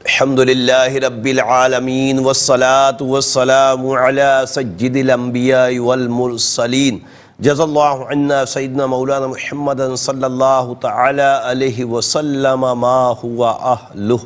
الحمدللہ رب العالمین والصلاة والسلام علی سید الانبیاء والمرسلین جزا اللہ عنا سیدنا مولانا محمد صلی اللہ تعالی علیہ وسلم ما ہوا اہلہ۔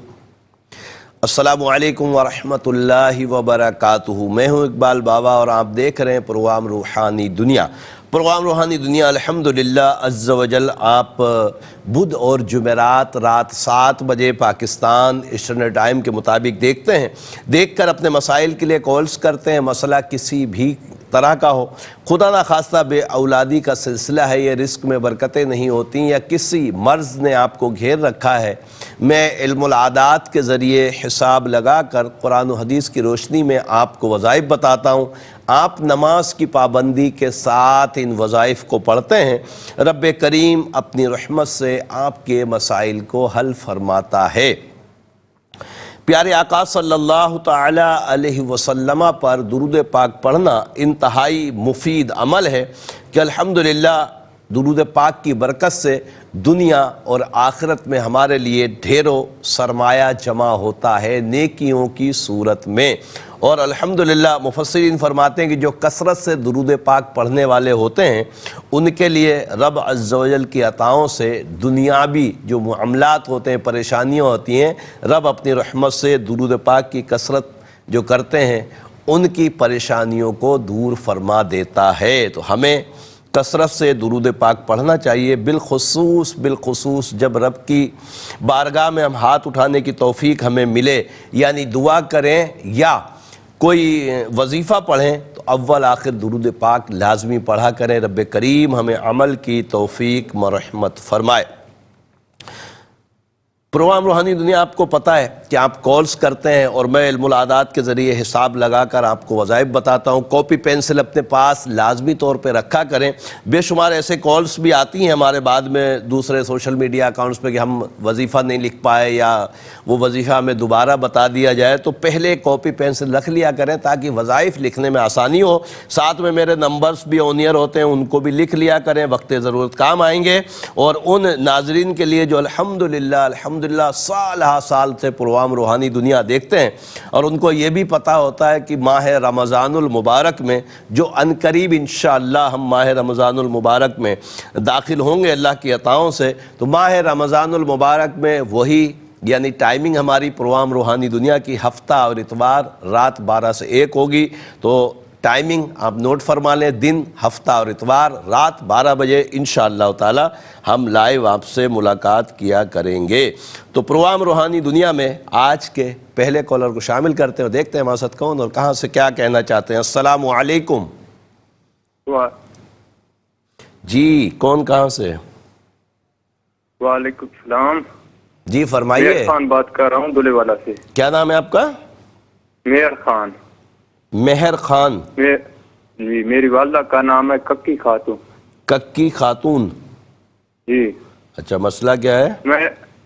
السلام علیکم ورحمۃ اللہ وبرکاتہ۔ میں ہوں اقبال بابا اور آپ دیکھ رہے ہیں پروگرام روحانی دنیا۔ پروگرام روحانی دنیا الحمدللہ عز و جل آپ بدھ اور جمعرات رات 7 بجے پاکستان ایسٹرن ٹائم کے مطابق دیکھتے ہیں۔ دیکھ کر اپنے مسائل کے لیے کالز کرتے ہیں، مسئلہ کسی بھی طرح کا ہو، خدا نخواستہ بے اولادی کا سلسلہ ہے، یہ رزق میں برکتیں نہیں ہوتی، یا کسی مرض نے آپ کو گھیر رکھا ہے، میں علم العادات کے ذریعے حساب لگا کر قرآن و حدیث کی روشنی میں آپ کو وظائف بتاتا ہوں۔ آپ نماز کی پابندی کے ساتھ ان وظائف کو پڑھتے ہیں، رب کریم اپنی رحمت سے آپ کے مسائل کو حل فرماتا ہے۔ پیارے آقا صلی اللہ تعالی علیہ وسلم پر درود پاک پڑھنا انتہائی مفید عمل ہے کہ الحمدللہ درود پاک کی برکت سے دنیا اور آخرت میں ہمارے لیے ڈھیروں سرمایہ جمع ہوتا ہے نیکیوں کی صورت میں۔ اور الحمدللہ مفسرین فرماتے ہیں کہ جو کثرت سے درود پاک پڑھنے والے ہوتے ہیں ان کے لیے رب عز و جل کی عطاؤں سے دنیاوی جو معاملات ہوتے ہیں، پریشانیاں ہوتی ہیں، رب اپنی رحمت سے درود پاک کی کثرت جو کرتے ہیں ان کی پریشانیوں کو دور فرما دیتا ہے۔ تو ہمیں کثرت سے درود پاک پڑھنا چاہیے، بالخصوص جب رب کی بارگاہ میں ہم ہاتھ اٹھانے کی توفیق ہمیں ملے، یعنی دعا کریں یا کوئی وظیفہ پڑھیں تو اول آخر درود پاک لازمی پڑھا کریں۔ رب کریم ہمیں عمل کی توفیق مرحمت فرمائے۔ پروگرام روحانی دنیا آپ کو پتہ ہے کہ آپ کالز کرتے ہیں اور میں علم العادات کے ذریعے حساب لگا کر آپ کو وظائف بتاتا ہوں۔ کاپی پینسل اپنے پاس لازمی طور پہ رکھا کریں۔ بے شمار ایسے کالز بھی آتی ہیں ہمارے بعد میں دوسرے سوشل میڈیا اکاؤنٹس پہ کہ ہم وظیفہ نہیں لکھ پائے یا وہ وظیفہ ہمیں دوبارہ بتا دیا جائے، تو پہلے کاپی پینسل رکھ لیا کریں تاکہ وظائف لکھنے میں آسانی ہو۔ ساتھ میں میرے نمبرز بھی آن ایئر ہوتے ہیں، ان کو بھی لکھ لیا کریں، وقت ضرورت کام آئیں گے۔ اور ان ناظرین کے لیے جو الحمدللہ سال سے پروگرام روحانی دنیا دیکھتے ہیں اور ان کو یہ بھی پتہ ہوتا ہے کہ ماہ رمضان المبارک میں جو عنقریب انشاءاللہ ہم ماہ رمضان المبارک میں داخل ہوں گے اللہ کی عطاؤں سے، تو ماہ رمضان المبارک میں وہی یعنی ٹائمنگ ہماری پروگرام روحانی دنیا کی ہفتہ اور اتوار رات 12 سے 1 ہوگی۔ تو ٹائمنگ آپ نوٹ فرما لیں، دن ہفتہ اور اتوار رات 12 بجے انشاءاللہ تعالی ہم لائیو آپ سے ملاقات کیا کریں گے۔ تو پروگرام روحانی دنیا میں آج کے پہلے کالر کو شامل کرتے ہیں اور دیکھتے ہیں ہمارے ساتھ کون اور کہاں سے کیا کہنا چاہتے ہیں۔ السلام علیکم۔ جی کون کہاں سے؟ وعلیکم السلام۔ جی فرمائیے۔ مہر خان بات کر رہا ہوں دلے والا سے۔ کیا نام ہے آپ کا؟ مہر خان۔ مہر خان۔ جی میری والدہ کا نام ہے ککی خاتون۔ ککی خاتون۔ جی اچھا مسئلہ کیا ہے؟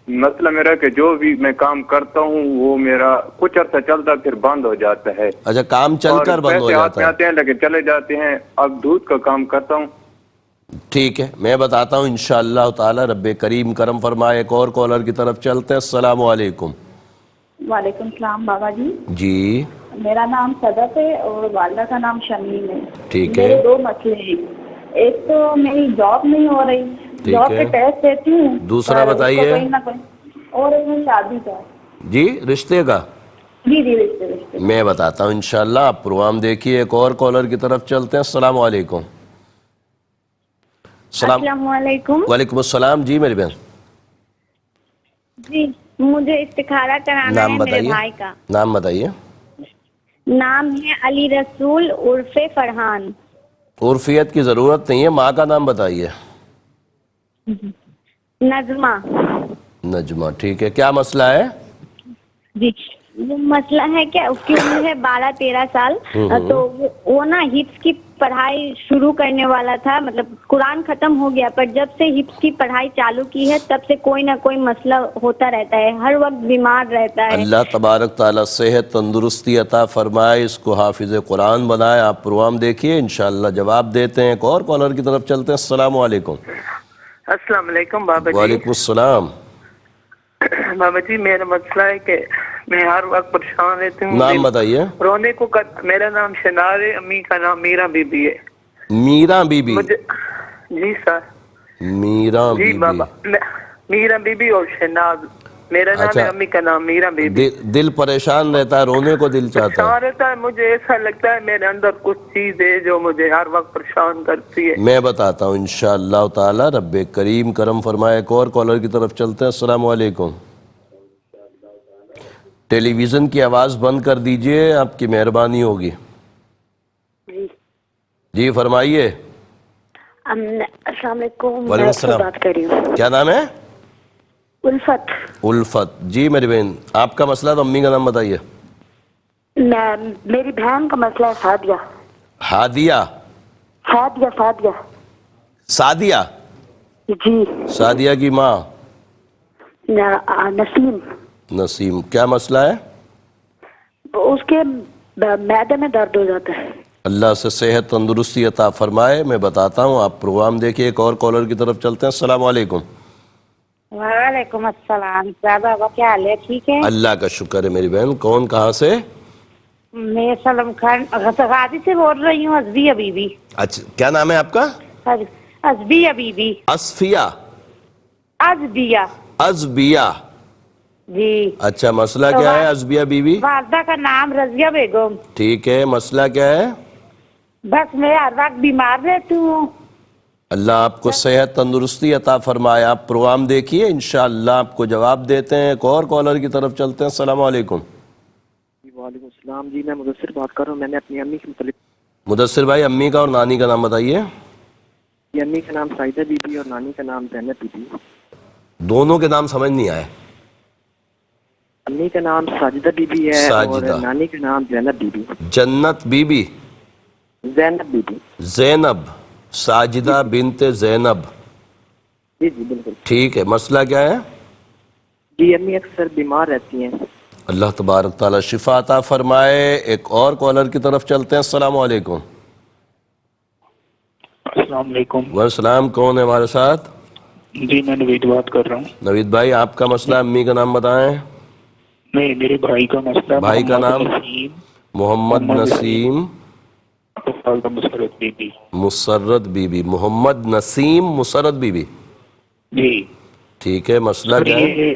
مسئلہ میرا کہ جو بھی میں کام کرتا ہوں وہ میرا کچھ عرصہ چلتا پھر بند ہو جاتا ہے۔ اچھا کام چل کر بند ہو پیسے ہاتھ جاتا میں ہے؟ آتے ہیں لیکن چلے جاتے ہیں۔ اب دودھ کا کام کرتا ہوں۔ ٹھیک ہے میں بتاتا ہوں انشاءاللہ تعالی رب کریم کرم فرمائے۔ ایک اور کالر کی طرف چلتے ہیں۔ السلام علیکم۔ وعلیکم السلام بابا جی۔ جی میرا نام صدف ہے اور والدہ کا نام شمیم ہے۔ ٹھیک ہے۔ میرے 2 مسئلے ہیں، ایک تو میری جاب نہیں ہو رہی، جاب کے ٹیسٹ دیتی ہوں، دوسرا بتائیے۔ کوئی نہ کوئی، اور ایک میں شادی کا۔ جی رشتے کا؟ جی رشتے۔ میں بتاتا ہوں انشاءاللہ، آپ پروگرام دیکھیے۔ ایک اور کالر کی طرف چلتے ہیں۔ السلام علیکم۔ السلام علیکم۔ وعلیکم السلام۔ جی میری بہن۔ جی مجھے استخارہ کرانا ہے میرے بھائی کا۔ نام بتائیے۔ نام ہے علی رسول عرف فرحان۔ عرفیت کی ضرورت نہیں ہے، ماں کا نام بتائیے۔ نظمہ۔ نجمہ ٹھیک ہے۔ کیا مسئلہ ہے؟ جی وہ مسئلہ ہے کہ اس کی عمر ہے 12-13 سال، تو وہ نا حفظ کی پڑھائی شروع کرنے والا تھا، مطلب قرآن ختم ہو گیا، پر جب سے حفظ کی پڑھائی چالو کی ہے تب سے کوئی نہ کوئی مسئلہ ہوتا رہتا ہے، ہر وقت بیمار رہتا ہے۔ اللہ تبارک تعالیٰ صحت تندرستی عطا فرمائے، اس کو حافظ قرآن بنائے۔ آپ پروگرام دیکھیے انشاءاللہ جواب دیتے ہیں۔ ایک اور کالر کی طرف چلتے ہیں۔ السلام علیکم۔ السلام علیکم بابا جی۔ وعلیکم السلام۔ بابا جی میرا مسئلہ ہے کہ میں ہر وقت پریشان رہتی ہوں. نام بتائیے. رونے کو میرا نام شنار ہے, امی کا نام میرا بی بی ہے. میرا بی بی. جی سر. میرا بی جی بابا, میرا بی بی اور شناز میرا نام ہے, امی کا نام میرا بی بی. دل پریشان رہتا ہے, رونے کو دل چاہتا ہے. پریشان رہتا ہے, مجھے ایسا لگتا ہے میرے اندر کچھ چیز ہے جو مجھے ہر وقت پریشان کرتی ہے. میں بتاتا ہوں انشاءاللہ تعالی. رب کریم کرم فرمائے. ایک اور کالر کی طرف چلتے ہیں. السلام علیکم. ٹیلی ویژن کی آواز بند کر دیجئے, آپ کی مہربانی ہوگی. جی فرمائیے. السلام علیکم. وعلیکم السلام. بات کر رہی ہوں. کیا نام ہے؟ الفت. الفت. جی میری بہن, آپ کا مسئلہ تو امی کا نام بتائیے. میری بہن کا مسئلہ ہے سعدیہ. ہادیہ. سعدیہ. سعدیہ. جی. سعدیہ کی ماں نسیم. نسیم. کیا مسئلہ ہے؟ اس کے معدے میں درد ہو جاتا ہے. اللہ سے صحت تندرستی عطا فرمائے. میں بتاتا ہوں, آپ پروگرام دیکھیے. ایک اور کالر کی طرف چلتے ہیں. السلام علیکم. وعلیکم السلام. کیا بابا, کیا حال ہے؟ ٹھیک ہے, اللہ کا شکر ہے میری بہن. کون, کہاں سے؟ میں سلم خان غازی سے بول رہی ہوں. ازبیہ بی بی. اچھا, کیا نام ہے آپ کا؟ ازبیہ بی بی. اصفیہ. ازبیہ. جی. اچھا, مسئلہ کیا ہے ازبیہ بی بی؟ والدہ کا نام رضیہ بیگم. ٹھیک ہے, مسئلہ کیا ہے؟ بس میں ہر وقت بیمار رہتی ہوں. اللہ آپ کو صحت تندرستی عطا فرمائے. آپ پروگرام دیکھیے, انشاءاللہ آپ کو جواب دیتے ہیں. ایک اور کالر کی طرف چلتے ہیں. السلام علیکم. وعلیکم السلام. جی میں مدثر بات کر رہا ہوں. میں نے اپنی امی کے متعلق. مدثر بھائی, امی کا اور نانی کا نام بتائیے. امی کا نام سعیدہ بی بی اور نانی کا نام زینب بی بی. دونوں کے نام سمجھ نہیں آئے. امی کا نام ساجدہ بی بی ہے اور نانی کا نام Zainab Bibi. Jannat Bibi. Zainab Bibi. Zainab. Sajida بنت زینب. جی جی بالکل ٹھیک ہے. مسئلہ کیا ہے؟ جی امی اکثر بیمار رہتی ہیں. اللہ تبارک تعالی شفا عطا فرمائے. ایک اور کالر کی طرف چلتے ہیں. السلام علیکم. السلام علیکم. والسلام. کون ہے ہمارے ساتھ؟ جی میں نوید بات کر رہا ہوں. نوید بھائی, آپ کا مسئلہ, امی کا نام بتائیں. نہیں, میرے بھائی کا مسئلہ. بھائی کا نام Muhammad Naseem. Musarrat Bibi. Musarrat Bibi. Muhammad Naseem Musarrat Bibi. جی ٹھیک ہے. مسئلہ کیا ہے؟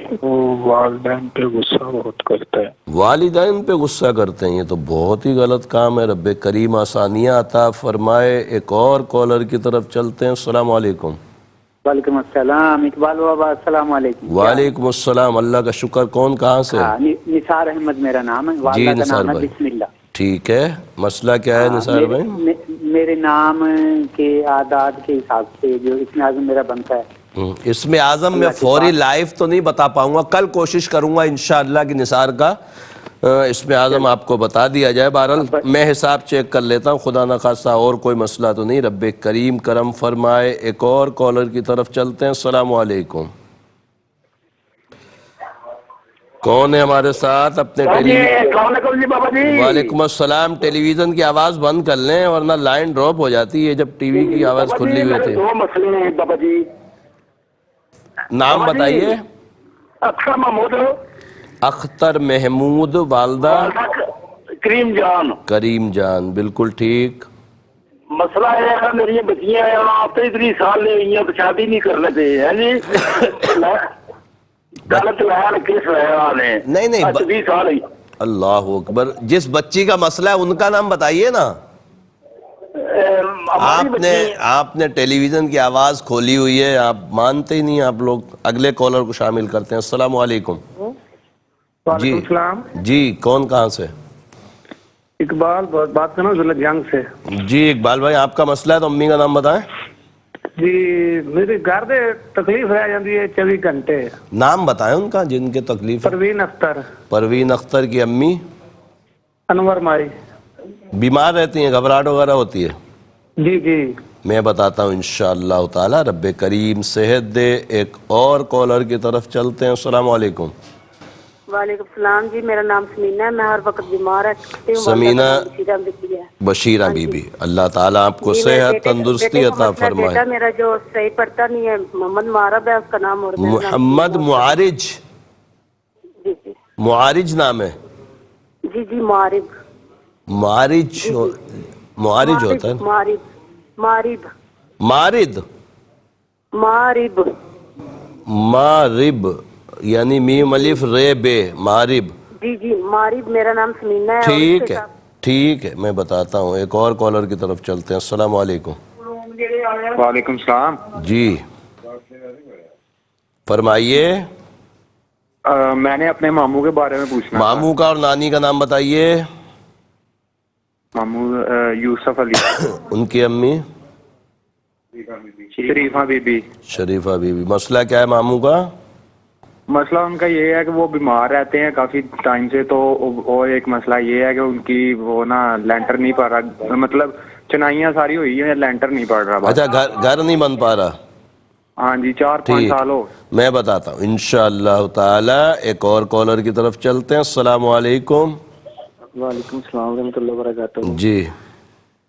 والدین پہ غصہ بہت کرتا ہے. والدین پہ غصہ کرتے ہیں, یہ تو بہت ہی غلط کام ہے. رب کریم آسانیاں عطا فرمائے. ایک اور کالر کی طرف چلتے ہیں. السلام علیکم. وعلیکم السلام. اقبال بابا السلام علیکم. وعلیکم السلام. اللہ کا شکر. کون, کہاں سے؟ نثار احمد میرا نام ہے. والدہ کا نام ہے بسم اللہ. ٹھیک ہے. مسئلہ کیا ہے نثار بھائی؟ میرے نام کے اعداد کے حساب سے جو اسم اعظم میرا بنتا ہے. اس میں اعظم میں فوری لائیو تو نہیں بتا پاؤں گا, کل کوشش کروں گا انشاءاللہ کہ نثار کا اس میں اعظم آپ کو بتا دیا جائے. بہرحال میں حساب چیک کر لیتا ہوں, خدا نخواستہ اور کوئی مسئلہ تو نہیں. رب کریم کرم فرمائے. ایک اور کالر کی طرف چلتے ہیں. السلام علیکم. کون ہے ہمارے ساتھ؟ اپنے وعلیکم السلام. ٹیلی ویژن کی آواز بند کر لیں ورنہ لائن ڈراپ ہو جاتی ہے جب ٹی وی کی آواز کھلی ہوئی تھی. دو مسئلے ہیں بابا جی. نام بتائیے. اختر محمود. اختر محمود. والدہ کریم جان. کریم جان. بالکل ٹھیک. مسئلہ ہے میری بچیاں ہیں, آپ 23 سال نے ہوئی ہیں, شادی نہیں کرنے دے ہیں جی. نہیں, 20 سال. اللہ اکبر. جس بچی کا مسئلہ ہے ان کا نام بتائیے نا. آپ نے ٹیلی ویژن کی آواز کھولی ہوئی ہے, آپ مانتے ہی نہیں آپ لوگ. اگلے کالر کو شامل کرتے ہیں. السلام علیکم. وعلیکم السلام. جی کون, کہاں سے؟ اقبال بات کرنا ضلع جنگ سے. جی اقبال بھائی, آپ کا مسئلہ ہے تو امی کا نام بتائیں. جی میرے گھر دے تکلیف رہ جاتی ہے 24 گھنٹے. نام بتائیں ان کا جن کے تکلیف. پروین اختر. پروین اختر کی امی انور مائی. بیمار رہتی ہیں, گھبراہٹ وغیرہ ہوتی ہے؟ جی جی. میں بتاتا ہوں انشاءاللہ تعالی. رب کریم صحت دے. ایک اور کالر کی طرف چلتے ہیں. السلام علیکم. وعلیکم السلام. جی میرا نام سمینہ ہے, میں ہر وقت بیمار رہتی ہوں. سمینہ بشیرہ بی بی. اللہ تعالیٰ آپ کو صحت تندرستی عطا فرمائے. بیٹا میرا جو صحیح پڑھتا نہیں ہے, محمد معارج ہے اس کا نام. اور محمد معارج. معارج نام ہے؟ جی جی معارب. معارج معارج ہوتا ہے. معارب مارد معارب مارب یعنی میم الف رے بے مارب. جی جی معارب. میرا نام سمینا ہے. ٹھیک ہے ٹھیک ہے میں بتاتا ہوں. ایک اور کالر کی طرف چلتے ہیں. السلام علیکم. وعلیکم السلام. جی فرمائیے. میں نے اپنے ماموں کے بارے میں پوچھنا. ماموں کا اور نانی کا نام بتائیے. ماموں یوسف علی. ان کی امی شریفہ بی بی. شریفہ بی بی. مسئلہ کیا ہے ماموں کا؟ مسئلہ ان کا یہ ہے کہ وہ بیمار رہتے ہیں کافی ٹائم سے. تو اور ایک مسئلہ یہ ہے کہ ان کی وہ نا لینٹر نہیں پڑ رہا, مطلب چنائیاں ساری ہوئی ہیں, لینٹر نہیں پڑ رہا. اچھا گھر نہیں بن پا رہا. ہاں جی 4-5 سال ہو. میں بتاتا ہوں انشاءاللہ تعالی. ایک اور کالر کی طرف چلتے ہیں. السلام علیکم. وعلیکم السلام ورحمۃ اللہ وبرکاتہ. جی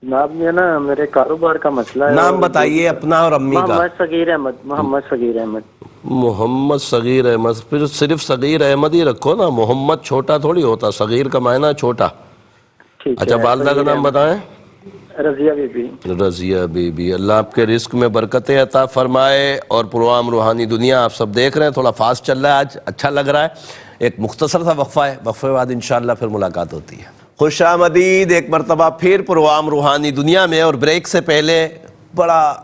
جناب یہ نا میرے کاروبار کا مسئلہ ہے. نام بتائیے اپنا اور امی کا. محمد صغیر احمد. محمد صغیر احمد. محمد صغیر احمد. پھر صرف صغیر احمد ہی رکھو نا, محمد چھوٹا تھوڑی ہوتا, صغیر کا معنی چھوٹا. اچھا والدہ کا نام بتائیں. رضیہ بی بی. رضیہ بی بی. اللہ آپ کے رزق میں برکتیں عطا فرمائے. اور پروگرام روحانی دنیا آپ سب دیکھ رہے ہیں, تھوڑا فاسٹ چل رہا ہے آج, اچھا لگ رہا ہے. ایک مختصر سا وقفہ ہے, وقفے بعد انشاءاللہ پھر ملاقات ہوتی ہے. خوش آمدید ایک مرتبہ پھر پروگرام روحانی دنیا میں. اور بریک سے پہلے بڑا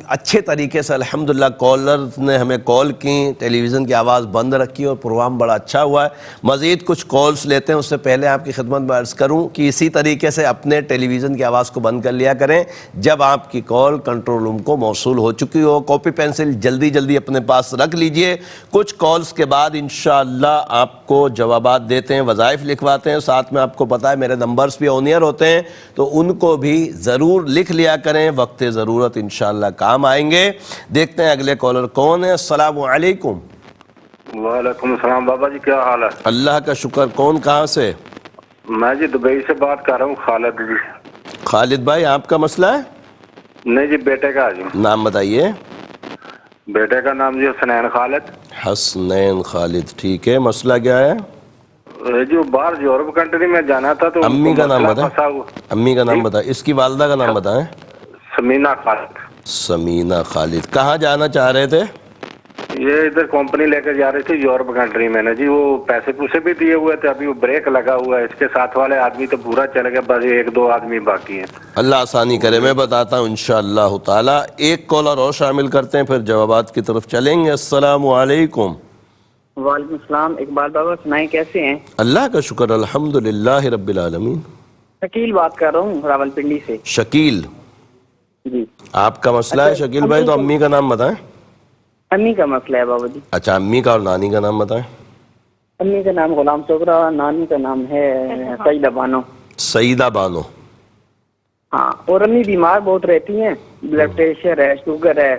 اچھے طریقے سے الحمدللہ کالرز نے ہمیں کال کی, ٹیلی ویژن کی آواز بند رکھی اور پروگرام بڑا اچھا ہوا ہے. مزید کچھ کالز لیتے ہیں, اس سے پہلے آپ کی خدمت میں عرض کروں کہ اسی طریقے سے اپنے ٹیلی ویژن کی آواز کو بند کر لیا کریں جب آپ کی کال کنٹرول روم کو موصول ہو چکی ہو. کاپی پینسل جلدی جلدی اپنے پاس رکھ لیجئے. کچھ کالز کے بعد انشاءاللہ آپ کو جوابات دیتے ہیں, وظائف لکھواتے ہیں. ساتھ میں آپ کو پتہ ہے میرے نمبرز بھی آن ایئر ہوتے ہیں, تو ان کو بھی ضرور لکھ لیا کریں, وقت ضرورت انشاءاللہ کام آئیں گے. دیکھتے ہیں اگلے کالر کون ہے. السلام علیکم. وعلیکم السلام. بابا جی کیا حال ہے؟ اللہ کا شکر. کون کہاں سے؟ میں جی دبئی سے بات کر رہا ہوں. خالد جی. خالد بھائی آپ کا مسئلہ ہے؟ نہیں جی بیٹے کا جی. نام بتائیے. بیٹے کا نام جی حسنین خالد. حسنین خالد. ٹھیک ہے, مسئلہ کیا ہے؟ جو باہر یورپ کنٹری میں جانا تھا تو امی کا نام بتائیں. امی کا نام بتائیں. اس کی والدہ کا نام بتائیں. سمینا خالد. سمینا خالد. کہاں جانا چاہ رہے تھے؟ یہ ادھر کمپنی لے کر جا رہی تھی یورپ کنٹری میں. نے جی وہ پیسے پوسے بھی دیے ہوئے تھے, ابھی وہ بریک لگا ہوا ہے. اس کے ساتھ والے آدمی تو پورا چل گیا, بس 1-2 آدمی باقی ہیں. اللہ آسانی کرے. میں بتاتا ہوں انشاءاللہ تعالی. ایک کالر اور شامل کرتے ہیں پھر جوابات کی طرف چلیں گے. السلام علیکم. وعلیکم السلام. اقبال بابا سنائیں کیسے ہیں؟ اللہ کا شکر الحمدللہ رب العالمین. شکیل بات کر رہا ہوں راول پنڈی سے. شکیل جی. آپ کا مسئلہ ہے شکیل بھائی, تو امی کا نام بتائیں. امی کا مسئلہ ہے بابا جی. اچھا امی کا اور نانی کا نام بتائیں. امی کا نام غلام سغرا, نانی کا نام ہے سعیدہ بانو. سعیدہ بانو. ہاں, اور امی بیمار بہت رہتی ہیں, بلڈ پریشر ہے, شوگر ہے,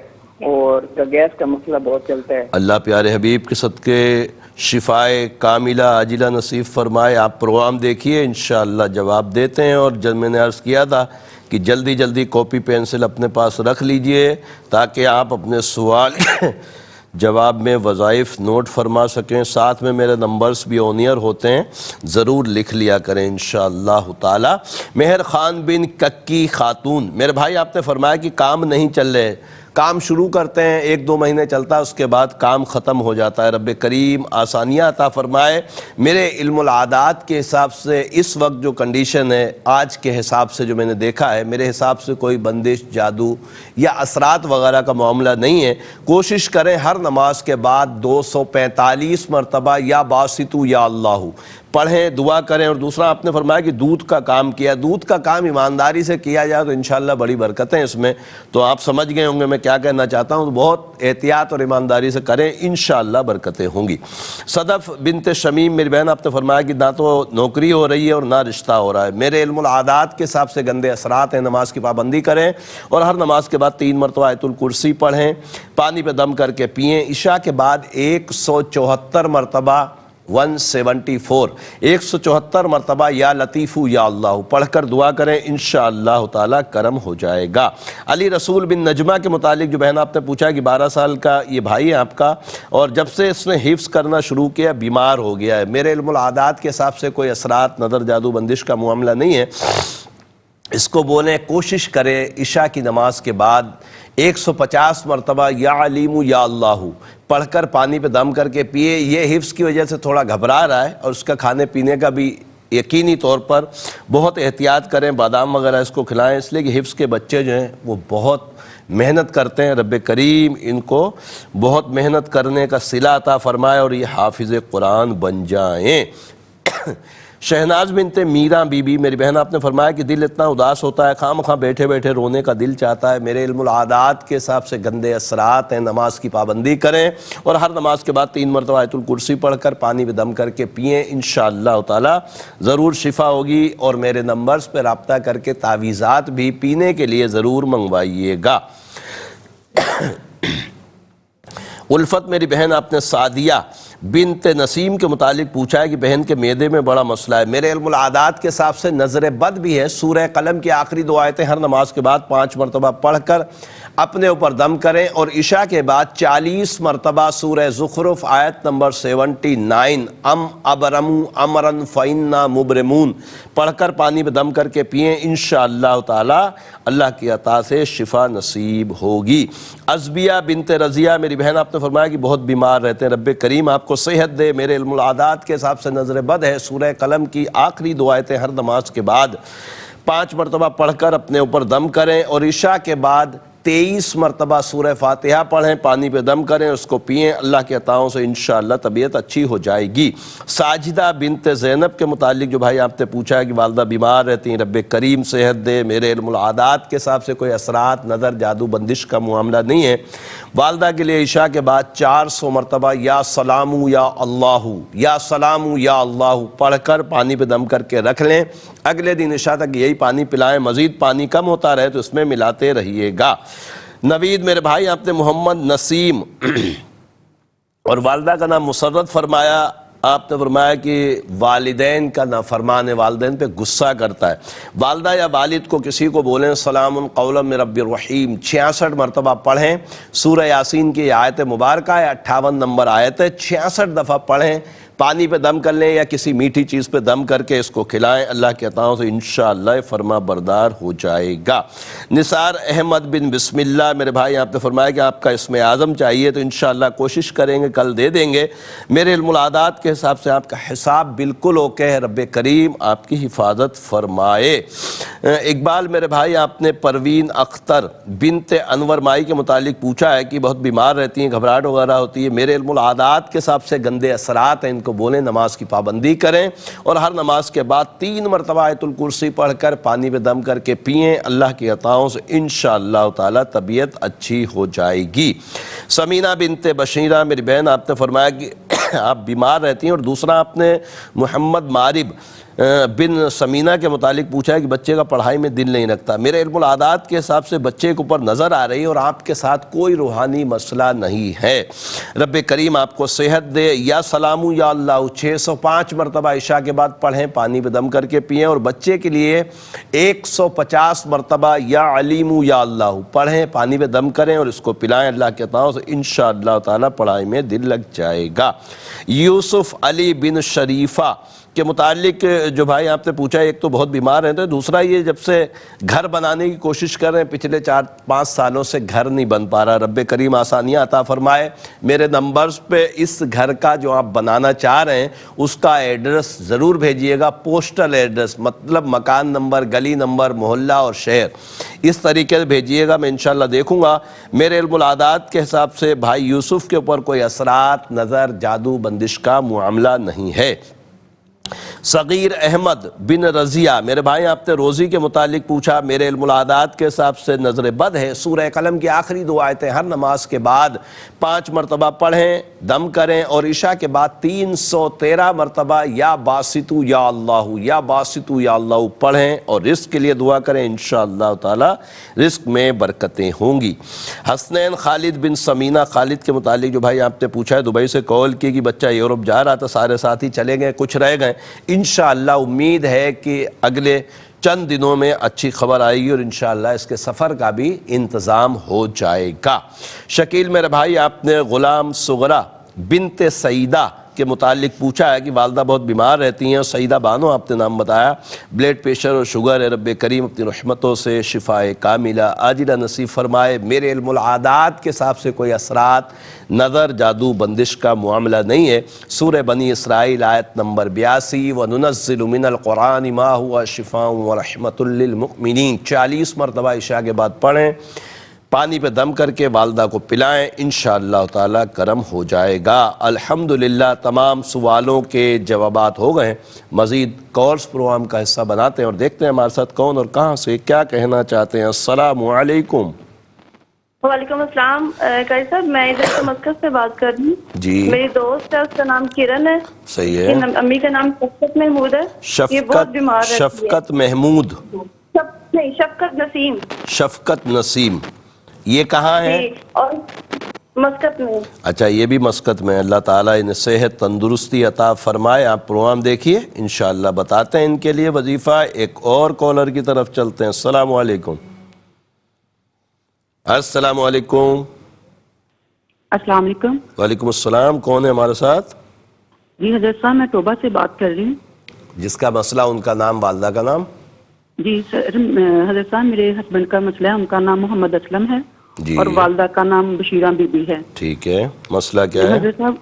اور گیس کا مسئلہ بہت چلتا ہے. اللہ پیارے حبیب کے صدقے شفائے کاملہ عاجلہ نصیب فرمائے. آپ پروگرام دیکھیے انشاءاللہ جواب دیتے ہیں. اور جب میں نے عرض کیا تھا کہ جلدی جلدی کاپی پینسل اپنے پاس رکھ لیجئے تاکہ آپ اپنے سوال جواب میں وظائف نوٹ فرما سکیں. ساتھ میں میرے نمبرز بھی آن ایئر ہوتے ہیں, ضرور لکھ لیا کریں انشاءاللہ تعالی. مہر خان بن ککی خاتون. میرے بھائی آپ نے فرمایا کہ کام نہیں چل رہے. کام شروع کرتے ہیں 1-2 مہینے چلتا ہے, اس کے بعد کام ختم ہو جاتا ہے. رب کریم آسانیاں عطا فرمائے. میرے علم العادات کے حساب سے اس وقت جو کنڈیشن ہے, آج کے حساب سے جو میں نے دیکھا ہے, میرے حساب سے کوئی بندش, جادو یا اثرات وغیرہ کا معاملہ نہیں ہے. کوشش کریں ہر نماز کے بعد 245 مرتبہ یا باسطو یا اللہ پڑھیں, دعا کریں. اور دوسرا آپ نے فرمایا کہ دودھ کا کام کیا. دودھ کا کام ایمانداری سے کیا جائے تو انشاءاللہ بڑی برکتیں اس میں. تو آپ سمجھ گئے ہوں گے میں کیا کہنا چاہتا ہوں. بہت احتیاط اور ایمانداری سے کریں, انشاءاللہ برکتیں ہوں گی. صدف بنت شمیم میری بہن, آپ نے فرمایا کہ نہ تو نوکری ہو رہی ہے اور نہ رشتہ ہو رہا ہے. میرے علم العادات کے حساب سے گندے اثرات ہیں. نماز کی پابندی کریں اور ہر نماز کے بعد 3 مرتبہ آیت الکرسی پڑھیں, پانی پہ دم کر کے پئیں. عشاء کے بعد 174 مرتبہ 174 174 مرتبہ یا لطیفو یا اللہ پڑھ کر دعا کریں، انشاءاللہ تعالی کرم ہو جائے گا۔ علی رسول بن نجمہ کے متعلق جو بہن آپ نے پوچھا کہ 12 سال کا یہ بھائی ہے آپ کا، اور جب سے اس نے حفظ کرنا شروع کیا بیمار ہو گیا ہے۔ میرے علم العادات کے حساب سے کوئی اثرات نظر جادو بندش کا معاملہ نہیں ہے۔ اس کو بولیں کوشش کرے عشاء کی نماز کے بعد 150 مرتبہ یا علیم یا اللہ پڑھ کر پانی پہ دم کر کے پیے۔ یہ حفظ کی وجہ سے تھوڑا گھبرا رہا ہے، اور اس کا کھانے پینے کا بھی یقینی طور پر بہت احتیاط کریں، بادام وغیرہ اس کو کھلائیں، اس لیے کہ حفظ کے بچے جو ہیں وہ بہت محنت کرتے ہیں۔ رب کریم ان کو بہت محنت کرنے کا صلہ عطا فرمائے اور یہ حافظ قرآن بن جائیں۔ شہناز بنت میرا بی بی، میری بہن آپ نے فرمایا کہ دل اتنا اداس ہوتا ہے، خواہ مخواہ بیٹھے بیٹھے رونے کا دل چاہتا ہے۔ میرے علم العادات کے حساب سے گندے اثرات ہیں، نماز کی پابندی کریں اور ہر نماز کے بعد 3 مرتبہ آیت الکرسی پڑھ کر پانی میں دم کر کے پئیں، انشاءاللہ تعالی ضرور شفا ہوگی۔ اور میرے نمبرز پہ رابطہ کر کے تعویذات بھی پینے کے لیے ضرور منگوائیے گا۔ الفت میری بہن آپ نے سعدیہ بنت نسیم کے متعلق پوچھا ہے کہ بہن کے معدے میں بڑا مسئلہ ہے۔ میرے علم العادات کے حساب سے نظر بد بھی ہے۔ سورہ قلم کی آخری 2 آیتیں ہر نماز کے بعد 5 مرتبہ پڑھ کر اپنے اوپر دم کریں، اور عشاء کے بعد 40 مرتبہ سورہ زخرف آیت نمبر 79 ام ابرمو امرن فإنا مبرمون پڑھ کر پانی میں دم کر کے پئیں، انشاءاللہ تعالی اللہ کی عطا سے شفا نصیب ہوگی۔ ازبیہ بنت رضیہ میری بہن آپ نے فرمایا کہ بہت بیمار رہتے ہیں، رب کریم آپ کو صحت دے۔ میرے علم العادات کے حساب سے نظر بد ہے۔ سورہ قلم کی آخری 2 آیتیں ہر نماز کے بعد 5 مرتبہ پڑھ کر اپنے اوپر دم کریں، اور عشاء کے بعد 23 مرتبہ سورہ فاتحہ پڑھیں، پانی پہ دم کریں، اس کو پئیں، اللہ کے عطاؤں سے انشاءاللہ طبیعت اچھی ہو جائے گی۔ ساجدہ بنت زینب کے متعلق جو بھائی آپ نے پوچھا ہے کہ والدہ بیمار رہتی ہیں، رب کریم صحت دے۔ میرے علم العادات کے حساب سے کوئی اثرات نظر جادو بندش کا معاملہ نہیں ہے۔ والدہ کے لیے عشاء کے بعد 400 مرتبہ یا سلام یا اللہ یا سلام یا اللہ پڑھ کر پانی پہ دم کر کے رکھ لیں، اگلے دن عشاء تک یہی پانی پلائیں، مزید پانی کم ہوتا رہے تو اس میں ملاتے رہیے گا۔ نوید میرے بھائی آپ نے محمد نسیم اور والدہ کا نام مسرت فرمایا۔ آپ نے فرمایا کہ والدین کا نافرمان والدین پہ غصہ کرتا ہے۔ والدہ یا والد کو کسی کو بولیں سلام قولا من رب الرحیم 66 مرتبہ پڑھیں۔ سورہ یاسین کی آیت مبارکہ ہے، 58 نمبر آیت ہے، 66 دفعہ پڑھیں، پانی پہ دم کر لیں یا کسی میٹھی چیز پہ دم کر کے اس کو کھلائیں، اللہ کے عطاؤں سے انشاءاللہ فرما بردار ہو جائے گا۔ نثار احمد بن بسم اللہ میرے بھائی آپ نے فرمایا کہ آپ کا اسم اعظم چاہیے، تو انشاءاللہ کوشش کریں گے کل دے دیں گے۔ میرے علم العادات کے حساب سے آپ کا حساب بالکل اوکے ہے، رب کریم آپ کی حفاظت فرمائے۔ اقبال میرے بھائی آپ نے پروین اختر بنت انور مائی کے متعلق پوچھا ہے کہ بہت بیمار رہتی ہیں، گھبراہٹ وغیرہ ہوتی ہے۔ میرے علم العادات کے حساب سے گندے اثرات ہیں، ان کو بولیں نماز کی پابندی کریں، اور ہر نماز کے بعد 3 مرتبہ آیت الکرسی پڑھ کر پانی میں دم کر کے پئیں، اللہ کی عطاؤں سے انشاءاللہ تعالی طبیعت اچھی ہو جائے گی۔ سمینہ بنت بشیرہ میری بہن آپ نے فرمایا کہ آپ بیمار رہتی ہیں، اور دوسرا آپ نے محمد مارب بن سمینہ کے متعلق پوچھا ہے کہ بچے کا پڑھائی میں دل نہیں رکھتا۔ میرے علم العادات کے حساب سے بچے کے اوپر نظر آ رہی ہے، اور آپ کے ساتھ کوئی روحانی مسئلہ نہیں ہے، رب کریم آپ کو صحت دے۔ یا سلام یا اللہ 605 مرتبہ عشاء کے بعد پڑھیں، پانی پہ دم کر کے پئیں، اور بچے کے لیے 150 مرتبہ یا علیم یا اللہ پڑھیں، پانی پہ دم کریں اور اس کو پلائیں، اللہ کے عطاؤں سے انشاءاللہ تعالی پڑھائی میں دل لگ جائے گا۔ یوسف علی بن شریفہ کے متعلق جو بھائی آپ نے پوچھا، ایک تو بہت بیمار رہتے ہیں، دوسرا یہ جب سے گھر بنانے کی کوشش کر رہے ہیں، پچھلے 4-5 سالوں سے گھر نہیں بن پا رہا، رب کریم آسانیاں عطا فرمائے۔ میرے نمبرز پہ اس گھر کا جو آپ بنانا چاہ رہے ہیں اس کا ایڈریس ضرور بھیجیے گا، پوسٹل ایڈریس مطلب مکان نمبر، گلی نمبر، محلہ اور شہر، اس طریقے سے بھیجیے گا، میں انشاءاللہ دیکھوں گا۔ میرے علم العادات کے حساب سے بھائی یوسف کے اوپر کوئی اثرات نظر جادو بندش کا معاملہ نہیں ہے۔ صغیر احمد بن رضیہ، میرے بھائی آپ نے روزی کے متعلق پوچھا، میرے علم العادات کے حساب سے نظر بد ہے، سورہ قلم کی آخری 2 آیتیں ہر نماز کے بعد 5 مرتبہ پڑھیں، دم کریں، اور عشاء کے بعد 313 مرتبہ یا باسطو یا اللہ یا باسطو یا اللہ پڑھیں، اور رزق کے لیے دعا کریں، انشاءاللہ تعالی رزق میں برکتیں ہوں گی۔ حسنین خالد بن سمینہ، خالد کے متعلق جو بھائی آپ نے پوچھا ہے، دبئی سے کال کی کہ بچہ یورپ جا رہا تھا، سارے ساتھی چلے گئے، کچھ رہ گئے، انشاءاللہ امید ہے کہ اگلے چند دنوں میں اچھی خبر آئے گی اور انشاءاللہ اس کے سفر کا بھی انتظام ہو جائے گا۔ شکیل میرے بھائی آپ نے غلام صغرا بنت سعیدہ کے متعلق پوچھا ہے کہ والدہ بہت بیمار رہتی ہیں، اور سعیدہ بانو آپ نے نام بتایا، بلڈ پریشر اور شوگر ہے، رب کریم اپنی رحمتوں سے شفاء کاملہ عاجلہ نصیب فرمائے۔ میرے علم العادات کے حساب سے کوئی اثرات، نظر، جادو، بندش کا معاملہ نہیں ہے۔ سورہ بنی اسرائیل آیت نمبر 82، وَنُنَزِّلُ مِنَ الْقُرْآنِ مَا هُوَ شِفَاءٌ وَرَحْمَةٌ لِّلْمُؤْمِنِينَ 40 مرتبہ عشاء کے بعد پڑھیں، پانی پہ دم کر کے والدہ کو پلائیں، انشاءاللہ تعالی کرم ہو جائے گا۔ الحمدللہ تمام سوالوں کے جوابات ہو گئے ہیں۔ مزید کورس پروگرام کا حصہ بناتے ہیں اور دیکھتے ہیں ہمارے ساتھ کون اور کہاں سے کیا کہنا چاہتے ہیں۔ السلام علیکم۔ وعلیکم السلام قاری صاحب، میں ادھر سے مسقط سے بات کر رہی ہوں۔ جی، میری دوست ہے، اس کا نام کرن ہے۔ صحیح ہے۔ امی کا نام شفقت محمود ہے۔ یہ بہت بیمار رہتی ہے۔ شفقت محمود؟ نہیں، شفقت نسیم۔ شفقت نسیم، یہ کہاں ہے؟ اور مسقط میں۔ اچھا، یہ بھی مسقط میں۔ اللہ تعالیٰ انہیں صحت تندرستی عطا فرمائے۔ آپ پروگرام دیکھیے، انشاءاللہ بتاتے ہیں ان کے لیے وظیفہ۔ ایک اور کالر کی طرف چلتے ہیں۔ السلام علیکم۔ السلام علیکم۔ السلام علیکم۔ وعلیکم السلام، کون ہے ہمارے ساتھ؟ جی حضرت صاحب، میں توبہ سے بات کر رہی ہوں۔ جس کا مسئلہ، ان کا نام، والدہ کا نام؟ جی سر، حضرت صاحب میرے ہسبینڈ کا مسئلہ ہے، ان کا نام محمد اسلم ہے جی، اور والدہ کا نام بشیرہ بی بی ہے۔ ٹھیک ہے، مسئلہ کیا ہے؟ حضرت صاحب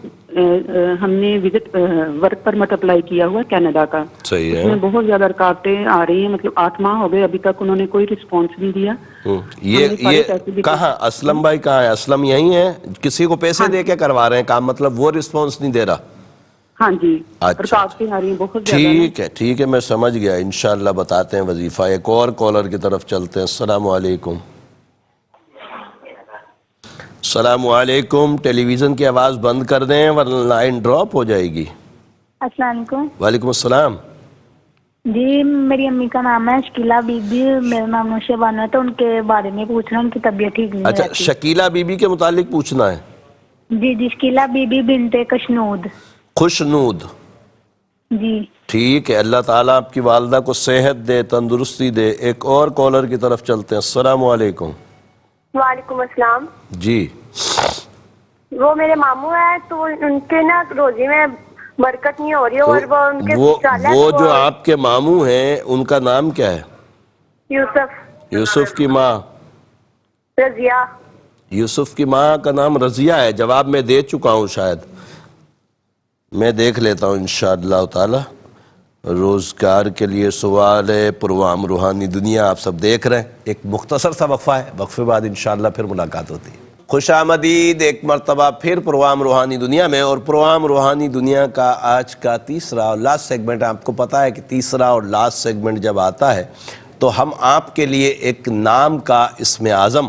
ہم نے وزٹ ورک پرمٹ اپلائی کیا ہوا ہے کینیڈا کا۔ صحیح ہے۔ اس میں بہت زیادہ رکاوٹیں آ رہی ہیں، مطلب 8 ماہ ہو گئے، ابھی تک انہوں نے کوئی رسپانس نہیں دیا۔ یہ کہاں اسلم بھائی کہاں ہے؟ اسلم یہی ہے؟ کسی کو پیسے دے کے کروا رہے ہیں کام، مطلب وہ رسپانس نہیں دے رہا؟ ہاں جی، اچھا، رکاوٹیں آ رہی ہیں بہت زیادہ۔ ٹھیک ہے ٹھیک ہے، میں سمجھ گیا، انشاءاللہ بتاتے ہیں وظیفہ۔ ایک اور کالر کی طرف چلتے ہیں۔ السلام علیکم۔ السلام علیکم۔ ٹیلی ویژن کی آواز بند کر دیں ورنہ لائن ڈراپ ہو جائے گی۔ السلام علیکم۔ وعلیکم السلام۔ جی، میری امی کا نام ہے شکیلہ بی بی، میرا نام نوشہ بانو ہے، تو ان کے بارے میں پوچھ رہا ہوں، ان کی طبیعت ٹھیک نہیں اچھا، رہتی۔ شکیلہ بی بی کے متعلق پوچھنا ہے؟ جی جی، شکیلہ بی بی بنت کشنود۔ خوشنود، جی ٹھیک ہے، اللہ تعالیٰ آپ کی والدہ کو صحت دے، تندرستی دے۔ ایک اور کالر کی طرف چلتے ہیں۔ السلام علیکم۔ وعلیکم السلام۔ جی، وہ میرے ماموں ہیں، تو ان کے نا روزی میں برکت نہیں ہو رہی ہے، اور وہ ان کے وہ جو آپ کے ماموں ہیں ان کا نام کیا ہے؟ یوسف۔ یوسف کی ماں؟ رضیہ۔ یوسف کی ماں کا نام رضیہ ہے؟ جواب میں دے چکا ہوں شاید، میں دیکھ لیتا ہوں انشاءاللہ تعالی۔ روزگار کے لیے سوال ہے، پروگرام روحانی دنیا آپ سب دیکھ رہے ہیں۔ ایک مختصر سا وقفہ ہے، وقفے بعد انشاءاللہ پھر ملاقات ہوتی ہے۔ خوش آمدید ایک مرتبہ پھر پروگرام روحانی دنیا میں، اور پروگرام روحانی دنیا کا آج کا تیسرا اور لاسٹ سیگمنٹ۔ آپ کو پتا ہے کہ تیسرا اور لاسٹ سیگمنٹ جب آتا ہے تو ہم آپ کے لیے ایک نام کا اسم اعظم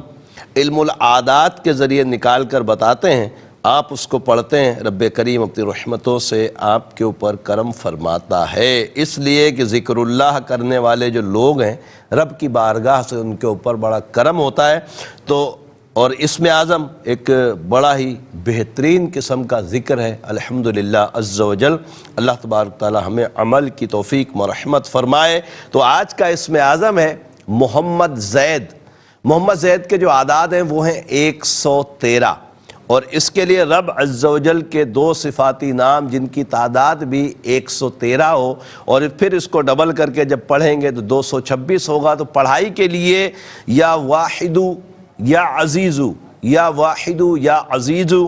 علم العادات کے ذریعے نکال کر بتاتے ہیں، آپ اس کو پڑھتے ہیں، رب کریم اپنی رحمتوں سے آپ کے اوپر کرم فرماتا ہے، اس لیے کہ ذکر اللہ کرنے والے جو لوگ ہیں رب کی بارگاہ سے ان کے اوپر بڑا کرم ہوتا ہے۔ تو اور اسم اعظم ایک بڑا ہی بہترین قسم کا ذکر ہے، الحمدللہ عز و جل۔ اللہ تبارک تعالی ہمیں عمل کی توفیق مرحمت فرمائے۔ تو آج کا اسم اعظم ہے محمد زید۔ محمد زید کے جو اعداد ہیں وہ ہیں 113، اور اس کے لیے رب عز و جل کے 2 صفاتی نام جن کی تعداد بھی 113 ہو، اور پھر اس کو ڈبل کر کے جب پڑھیں گے تو 226 ہوگا۔ تو پڑھائی کے لیے یا واحدو یا عزیزو یا واحدو یا عزیزو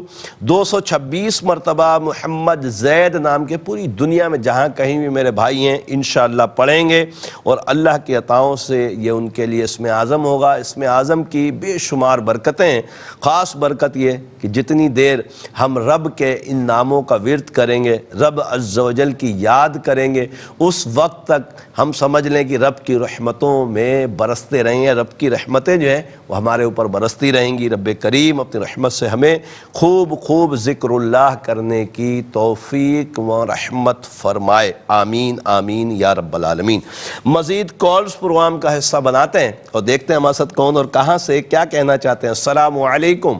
226 مرتبہ محمد زید نام کے پوری دنیا میں جہاں کہیں بھی میرے بھائی ہیں انشاءاللہ پڑھیں گے، اور اللہ کی عطاؤں سے یہ ان کے لیے اسم اعظم ہوگا۔ اسم اعظم کی بے شمار برکتیں ہیں، خاص برکت یہ کہ جتنی دیر ہم رب کے ان ناموں کا ورد کریں گے، رب عز و جل کی یاد کریں گے، اس وقت تک ہم سمجھ لیں کہ رب کی رحمتوں میں برستے رہیں گے، رب کی رحمتیں جو ہیں وہ ہمارے اوپر برستی رہیں گی۔ رب کریم اپنی رحمت سے ہمیں خوب ذکر اللہ کرنے کی توفیق و رحمت فرمائے، آمین آمین یا رب العالمین۔ مزید کالز پروگرام کا حصہ بناتے ہیں اور دیکھتے ہیں ہمارے ساتھ کون اور کہاں سے کیا کہنا چاہتے ہیں۔ السلام علیکم،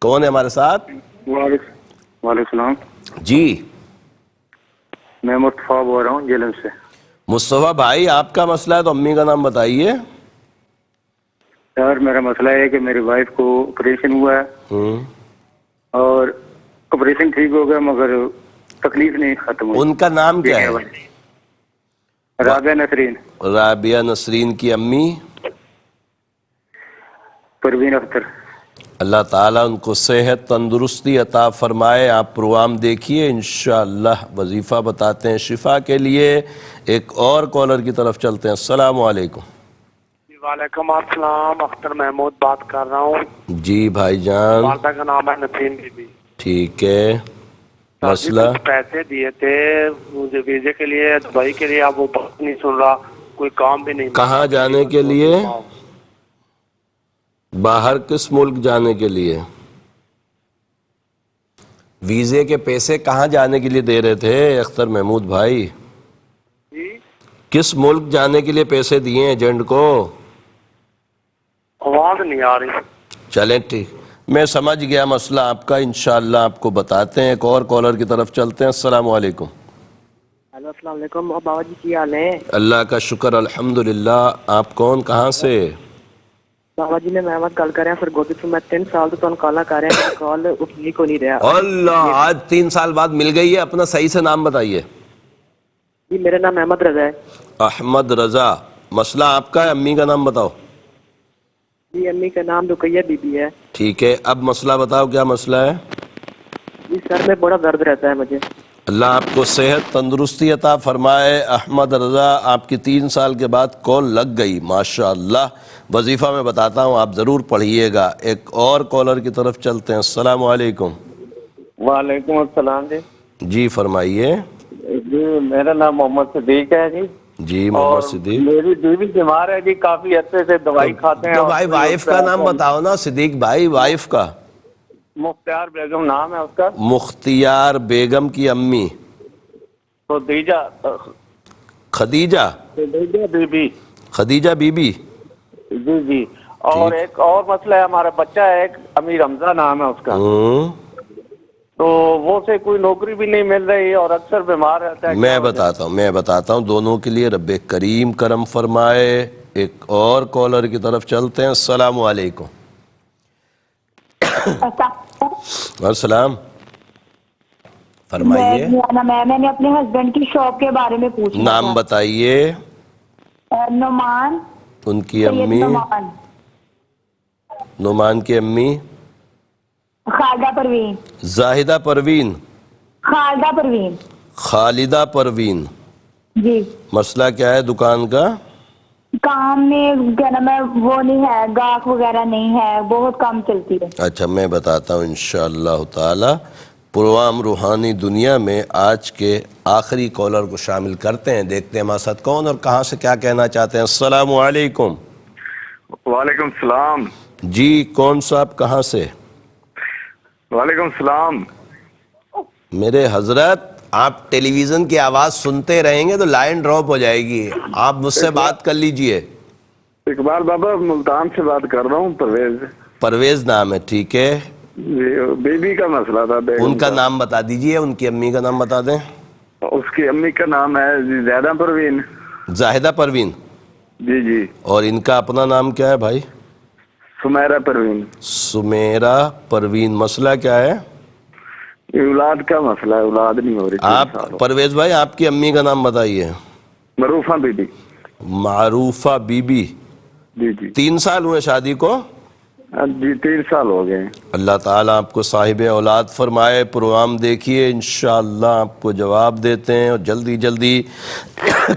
کون ہے ہمارے ساتھ؟ وعلیکم السلام جی، میں مصطفیٰ بول رہا ہوں جیلم سے۔ مصطفیٰ بھائی آپ کا مسئلہ ہے تو امی کا نام بتائیے۔ یار میرا مسئلہ ہے کہ میری وائف کو آپریشن ہوا ہے اور آپریشن ٹھیک ہو گیا مگر تکلیف نہیں ختم ہوئی۔ ان کا نام کیا ہے؟ رابعہ نسرین۔ رابعہ نسرین کی امی؟ پروین اختر۔ اللہ تعالیٰ ان کو صحت تندرستی عطا فرمائے۔ آپ پروگرام دیکھیے، انشاءاللہ وظیفہ بتاتے ہیں شفا کے لیے۔ ایک اور کالر کی طرف چلتے ہیں۔ السلام علیکم۔ وعلیکم السلام، اختر محمود بات کر رہا ہوں۔ جی بھائی جان۔ والدہ کا نام ہے نسرین بی بی۔ ٹھیک ہے، مسئلہ؟ کچھ پیسے دیے تھے مجھے ویزے کے لیے دبئی کے لیے، اب وہ بات نہیں سن رہا، کوئی کام بھی نہیں۔ کہاں جانے کے لیے؟ باہر کس ملک جانے کے لیے؟ ویزے کے پیسے کہاں جانے کے لیے دے رہے تھے اختر محمود بھائی؟ کس ملک جانے کے لیے پیسے دیے ایجنٹ کو؟ آواز نہیں آ رہی۔ چلیں ٹھیک، میں سمجھ گیا مسئلہ آپ کا، انشاءاللہ آپ کو بتاتے ہیں۔ ایک اور کالر کی طرف چلتے ہیں۔ السلام علیکم۔ ہیلو السلام علیکم، بابا جی کی حال ہے؟ اللہ کا شکر الحمدللہ۔ آپ کون، کہاں سے؟ بابا جی نے محمد کال کر رہے ہیں، پھر گوتی سے میں 3 سال تو کالا کر رہے ہیں، کال اٹھنے کو نہیں رہا۔ اللہ، آج 3 سال بعد مل گئی ہے۔ اپنا صحیح سے نام بتائیے۔ جی میرا نام احمد رضا ہے۔ احمد رضا، مسئلہ آپ کا ہے، امی کا نام بتاؤ۔ جی امی کا نام رقیہ بی بی ہے۔ ٹھیک ہے، اب مسئلہ بتاؤ، کیا مسئلہ ہے؟ جی سر میں بڑا درد رہتا ہے مجھے۔ اللہ آپ کو صحت تندرستی عطا فرمائے۔ احمد رضا، آپ کی 3 سال کے بعد کال لگ گئی، ماشاءاللہ۔ وظیفہ میں بتاتا ہوں، آپ ضرور پڑھیے گا۔ ایک اور کالر کی طرف چلتے ہیں۔ السلام علیکم۔ وعلیکم السلام جی۔ جی فرمائیے۔ جی میرا نام محمد صدیق ہے جی۔ جی محمد صدیق۔ میری بیوی بیمار ہے جی، کافی عرصے سے دوائی کھاتے ہیں۔ تو بھائی وائف کا نام بتاؤ نا صدیق بھائی، وائف کا۔ مختار بیگم نام ہے اس کا۔ مختار بیگم کی امی؟ خدیجہ۔ خدیجہ؟ خدیجہ بی بی۔ خدیجہ بی بی؟ جی جی۔ اور ایک اور مسئلہ ہے، ہمارا بچہ ہے ایک، امیر حمزہ نام ہے اس کا، تو وہ سے کوئی نوکری بھی نہیں مل رہی اور اکثر بیمار رہتا ہے۔ میں بتاتا ہوں دونوں کے لیے، رب کریم کرم فرمائے۔ ایک اور کالر کی طرف چلتے ہیں۔ السلام علیکم۔ السلام، فرمائیے۔ میں نے اپنے ہسبینڈ کی شاپ کے بارے میں پوچھنا، نام بتائیے۔ نعمان۔ ان کی امی؟ نعمان کی امی؟ خالدہ پروین۔ زاہدہ پروین؟ خالدہ پروین۔ خالدہ پروین۔ جی۔ مسئلہ کیا ہے دکان کا؟ کام میں کیا نام ہے وہ نہیں ہے، گاہک وغیرہ نہیں ہے، بہت کم چلتی ہے۔ اچھا میں بتاتا ہوں انشاءاللہ تعالی۔ پروگرام روحانی دنیا میں آج کے آخری کالر کو شامل کرتے ہیں، دیکھتے ہیں ہمارے ساتھ کون اور کہاں سے کیا کہنا چاہتے ہیں۔ السلام علیکم۔ وعلیکم السلام۔ جی کون صاحب، کہاں سے؟ وعلیکم السلام۔ میرے حضرت آپ ٹیلی ویژن کی آواز سنتے رہیں گے تو لائن ڈراپ ہو جائے گی، آپ مجھ سے بات کر لیجئے۔ اقبال بابا ملتان سے بات کر رہا ہوں، پرویز۔ پرویز نام ہے، ٹھیک ہے۔ بیبی کا مسئلہ تھا۔ ان کا نام بتا دیجئے، ان کی امی کا نام بتا دیں۔ اس کی امی کا نام ہے زاہدہ پروین۔ زاہدہ پروین؟ جی جی۔ اور ان کا اپنا نام کیا ہے بھائی؟ سمیرہ پروین۔ سمیرہ پروین۔ مسئلہ کیا ہے؟ اولاد کا مسئلہ ہے، اولاد نہیں ہو رہی۔ آپ پرویز بھائی آپ کی امی کا نام بتائیے۔ معروفہ بی بی۔ معروفہ بی بی۔ جی جی۔ 3 سال ہوئے شادی کو؟ جی 3 سال ہو گئے. اللہ تعالیٰ آپ کو صاحب اولاد فرمائے. پروگرام دیکھیے انشاءاللہ آپ کو جواب دیتے ہیں. اور جلدی جلدی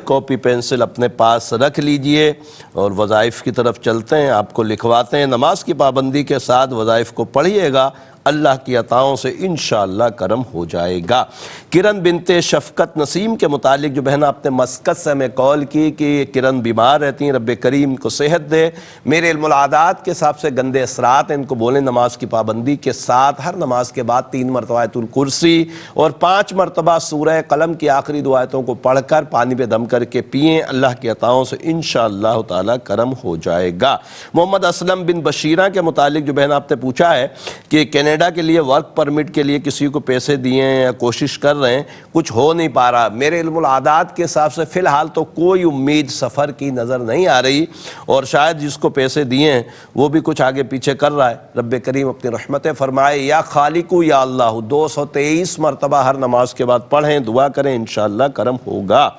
کاپی پینسل اپنے پاس رکھ لیجئے اور وظائف کی طرف چلتے ہیں. آپ کو لکھواتے ہیں. نماز کی پابندی کے ساتھ وظائف کو پڑھیے گا. اللہ کی عطاؤں سے انشاءاللہ کرم ہو جائے گا. کرن بنت شفقت نسیم کے متعلق جو بہن آپ نے مسکت سے ہمیں کال کی کہ کرن بیمار رہتی ہیں, رب کریم کو صحت دے. میرے علم العادات کے حساب سے گندے اثرات ہیں, ان کو بولیں نماز کی پابندی کے ساتھ ہر نماز کے بعد 3 مرتبہ آیت الکرسی اور 5 مرتبہ سورہ قلم کی آخری 2 آیتوں کو پڑھ کر پانی پہ دم کر کے پئیں. اللہ کی عطاؤں سے انشاءاللہ تعالی کرم ہو جائے گا. محمد اسلم بن بشیرہ کے متعلق جو بہن آپ نے پوچھا ہے کہ کینیڈا کے لیے ورک پرمٹ کے لیے کسی کو پیسے دیے ہیں یا کوشش کر رہے ہیں, کچھ ہو نہیں پا رہا. میرے علم العادات کے حساب سے فی الحال تو کوئی امید سفر کی نظر نہیں آ رہی, اور شاید جس کو پیسے دیے ہیں وہ بھی کچھ آگے پیچھے کر رہا ہے. رب کریم اپنی رحمتیں فرمائے. یا خالق یا اللہ 223 مرتبہ ہر نماز کے بعد پڑھیں, دعا کریں, انشاءاللہ کرم ہوگا.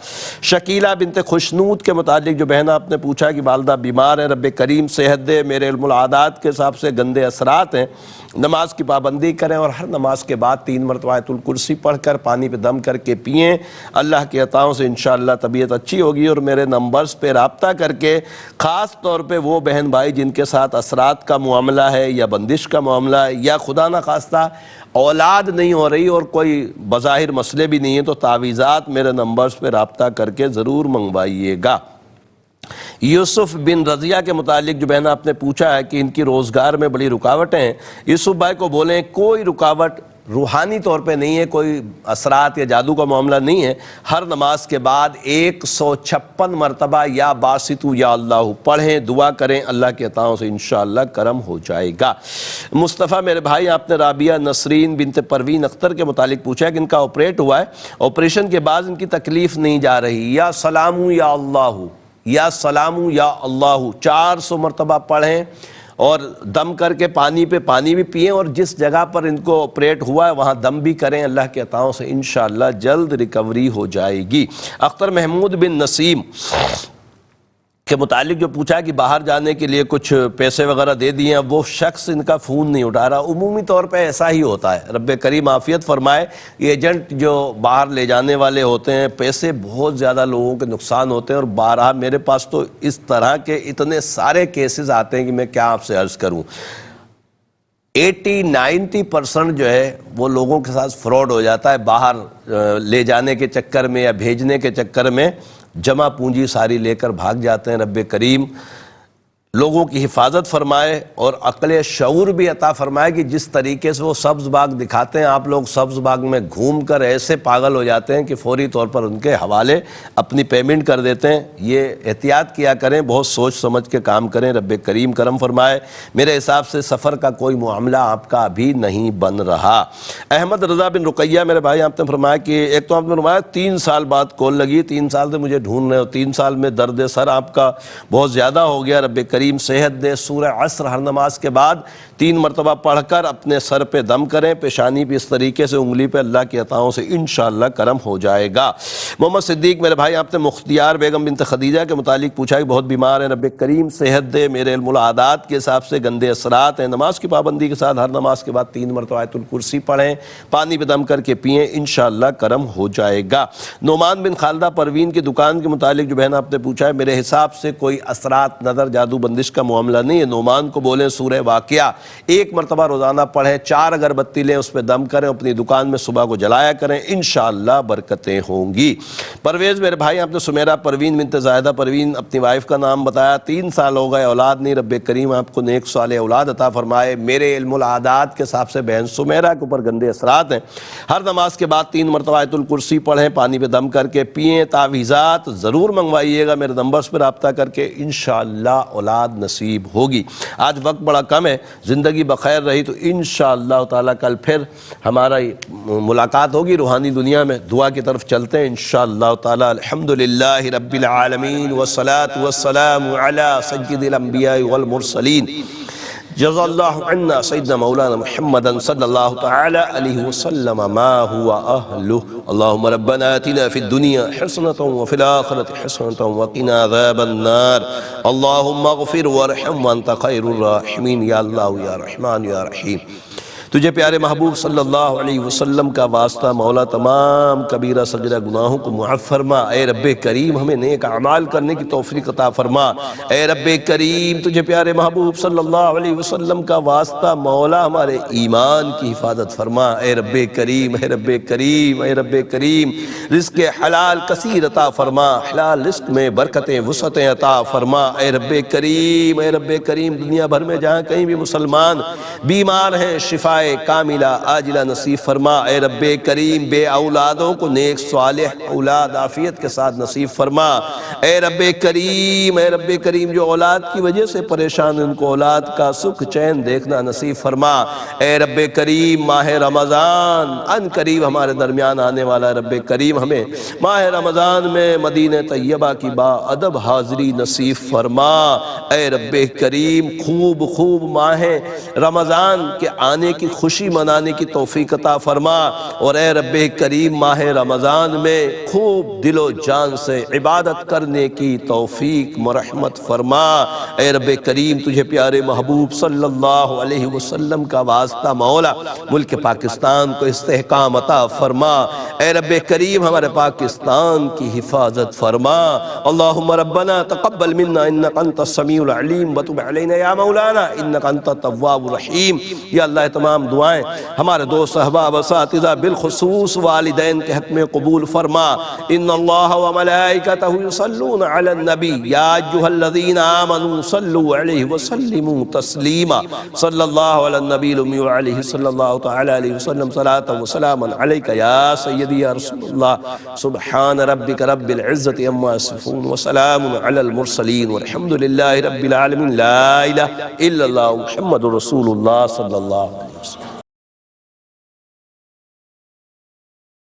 شکیلہ بنت خوشنود کے متعلق جو بہن آپ نے پوچھا کہ والدہ بیمار ہیں, رب کریم صحت دے. میرے علم العادات کے حساب سے گندے اثرات ہیں, نماز کی پابندی کریں اور ہر نماز کے بعد 3 مرتبہ آیت الکرسی پڑھ کر پانی پہ دم کر کے پئیں. اللہ کی عطاؤں سے انشاءاللہ طبیعت اچھی ہوگی. اور میرے نمبرز پہ رابطہ کر کے خاص طور پہ وہ بہن بھائی جن کے ساتھ اثرات کا معاملہ ہے یا بندش کا معاملہ ہے یا خدا نہ خواستہ اولاد نہیں ہو رہی اور کوئی بظاہر مسئلے بھی نہیں ہیں, تو تعویذات میرے نمبرز پہ رابطہ کر کے ضرور منگوائیے گا. یوسف بن رضیہ کے متعلق جو بہن آپ نے پوچھا ہے کہ ان کی روزگار میں بڑی رکاوٹیں ہیں. یوسف بھائی کو بولیں کوئی رکاوٹ روحانی طور پہ نہیں ہے, کوئی اثرات یا جادو کا معاملہ نہیں ہے. ہر نماز کے بعد 156 مرتبہ یا باسطو یا اللہ پڑھیں, دعا کریں, اللہ کے عطاؤں سے انشاءاللہ کرم ہو جائے گا. مصطفیٰ میرے بھائی آپ نے رابعہ نسرین بنت پروین اختر کے متعلق پوچھا ہے کہ ان کا آپریٹ ہوا ہے, آپریشن کے بعد ان کی تکلیف نہیں جا رہی. یا سلام یا اللہ, یا سلام یا اللہ 400 مرتبہ پڑھیں اور دم کر کے پانی پہ پانی بھی پئیں, اور جس جگہ پر ان کو آپریٹ ہوا ہے وہاں دم بھی کریں. اللہ کے عطاؤں سے انشاءاللہ جلد ریکوری ہو جائے گی. اختر محمود بن نسیم کے متعلق جو پوچھا ہے کہ باہر جانے کے لیے کچھ پیسے وغیرہ دے دیے ہیں, وہ شخص ان کا فون نہیں اٹھا رہا. عمومی طور پہ ایسا ہی ہوتا ہے. رب کریم عافیت فرمائے. ایجنٹ جو باہر لے جانے والے ہوتے ہیں, پیسے بہت زیادہ لوگوں کے نقصان ہوتے ہیں, اور بارہا میرے پاس تو اس طرح کے اتنے سارے کیسز آتے ہیں کہ میں کیا آپ سے عرض کروں. 80-90% جو ہے وہ لوگوں کے ساتھ فراڈ ہو جاتا ہے. باہر لے جانے کے چکر میں یا بھیجنے کے چکر میں جمع پونجی ساری لے کر بھاگ جاتے ہیں. رب کریم لوگوں کی حفاظت فرمائے اور عقل شعور بھی عطا فرمائے کہ جس طریقے سے وہ سبز باغ دکھاتے ہیں, آپ لوگ سبز باغ میں گھوم کر ایسے پاگل ہو جاتے ہیں کہ فوری طور پر ان کے حوالے اپنی پیمنٹ کر دیتے ہیں. یہ احتیاط کیا کریں, بہت سوچ سمجھ کے کام کریں. رب کریم کرم فرمائے. میرے حساب سے سفر کا کوئی معاملہ آپ کا ابھی نہیں بن رہا. احمد رضا بن رقیہ میرے بھائی آپ نے فرمایا کہ ایک تو آپ نے فرمایا 3 سال بعد کال لگی, 3 سال سے مجھے ڈھونڈ رہے ہو, 3 سال میں درد سر آپ کا بہت زیادہ ہو گیا. رب کریم صحت دے. سورہ عصر ہر نماز کے بعد 3 مرتبہ پڑھ کر اپنے سر پہ دم کریں, پیشانی بھی اس طریقے سے انگلی پہ, اللہ کی عطاؤں سے انشاءاللہ کرم ہو جائے گا. محمد صدیق میرے بھائی آپ نے مختیار بیگم بنت خدیجہ کے متعلق پوچھا کہ بہت بیمار ہیں, رب کریم صحت دے. میرے علم العادات کے حساب سے گندے اثرات ہیں, نماز کی پابندی کے ساتھ ہر نماز کے بعد 3 مرتبہ آیت الکرسی پڑھیں, پانی پہ دم کر کے پئیں, انشاءاللہ کرم ہو جائے گا. نعمان بن خالدہ پروین کی دکان کے متعلق جو بہن آپ نے پوچھا ہے, میرے حساب سے کوئی اثرات نظر جادو بندش کا معاملہ نہیں ہے. نعمان کو بولیں سورہ واقعہ 1 مرتبہ روزانہ پڑھیں, 4 اگربتی لیں, اس پہ دم کریں, اپنی دکان میں صبح کو جلایا کریں, انشاءاللہ برکتیں ہوں گی. پرویز میرے بھائی آپ نے سمیرہ پروین بنت زاہدہ پروین اپنی وائف کا نام بتایا, 3 سال ہو گئے, اولاد نہیں. رب کریم آپ کو نیک صالح اولاد عطا فرمائے. میرے علم العادات کے حساب سے بہن سمیرہ کے اوپر گندے اثرات ہیں. ہر نماز کے بعد 3 مرتبہ آیت الکرسی پڑھیں, پانی پہ دم کر کے پئیں. تعویذات ضرور منگوائیے گا, میرے نمبرز پر رابطہ کر کے انشاءاللہ اولاد نصیب ہوگی. آج وقت بڑا کم ہے, زندگی بخیر رہی تو انشاءاللہ تعالی کل پھر ہمارا ملاقات ہوگی روحانی دنیا میں. دعا کی طرف چلتے ہیں انشاءاللہ تعالی. الحمدللہ رب العالمین والصلاة والسلام علی سید الانبیاء والمرسلین. جزا اللہ عنا سیدنا مولانا محمد صلی اللہ تعالی علیہ وسلم ما هو اہلہ. اللہم ربنا آتنا فی الدنیا حسنة وفی الآخرة حسنة وقنا عذاب النار. اللہم اغفر وارحم وانت خیر الراحمین. یا اللہ یا رحمان یا رحیم. تجھے پیارے محبوب صلی اللہ علیہ وسلم کا واسطہ مولا تمام کبیرہ صغیرہ گناہوں کو معاف فرما. اے رب کریم ہمیں نیک اعمال کرنے کی توفیق عطا فرما. اے رب کریم تجھے پیارے محبوب صلی اللہ علیہ وسلم کا واسطہ مولا ہمارے ایمان کی حفاظت فرما. اے رب کریم اے رب کریم اے رب کریم رزق حلال کثیر عطا فرما. حلال رزق میں برکتیں وسعتیں عطا فرما. اے رب کریم دنیا بھر میں جہاں کہیں بھی مسلمان بیمار ہیں شفا کاملہ عاجلہ نصیب فرما. اے رب کریم بے اولادوں کو نیک صالح اولاد عافیت کے ساتھ نصیب فرما. اے رب کریم جو اولاد کی وجہ سے پریشان ان کو اولاد کا سکھ چین دیکھنا نصیب فرما. اے رب کریم ماہ رمضان ان قریب ہمارے درمیان آنے والا. رب کریم ہمیں ماہ رمضان میں مدینہ طیبہ کی با ادب حاضری نصیب فرما. اے رب کریم خوب ماہ رمضان کے آنے کی خوشی منانے کی توفیق عطا فرما. اور اے رب کریم ماہ رمضان میں خوب دل و جان سے عبادت کرنے کی توفیق مرحمت فرما. اے رب کریم تجھے پیارے محبوب صلی اللہ علیہ وسلم کا واسطہ مولا ملک پاکستان کو استحکام عطا فرما. اے رب کریم ہمارے پاکستان کی حفاظت فرما. اللہم ربنا تقبل منا انک انت السمیع العلیم وتب علینا یا مولانا انک انت التواب الرحیم. یا اللہ تمام دعائیں ہمارے دوست احباب اساتذہ بالخصوص والدین کے حق میں قبول فرما. ان اللہ وملائکتہ یصلون علی النبی یا ایھا الذین آمنوا صلوا علیہ وسلموا تسلیما. صلی اللہ علی النبی الامی وعلیہ صلی اللہ تعالی علیہ وسلم صلاۃ وسلاما علیک یا سیدی یا رسول اللہ. سبحان ربک رب العزت عما یصفون وسلام علی المرسلین والحمد للہ رب العالمین. لا الہ الا اللہ محمد رسول اللہ صلی اللہ علیہ وسلم.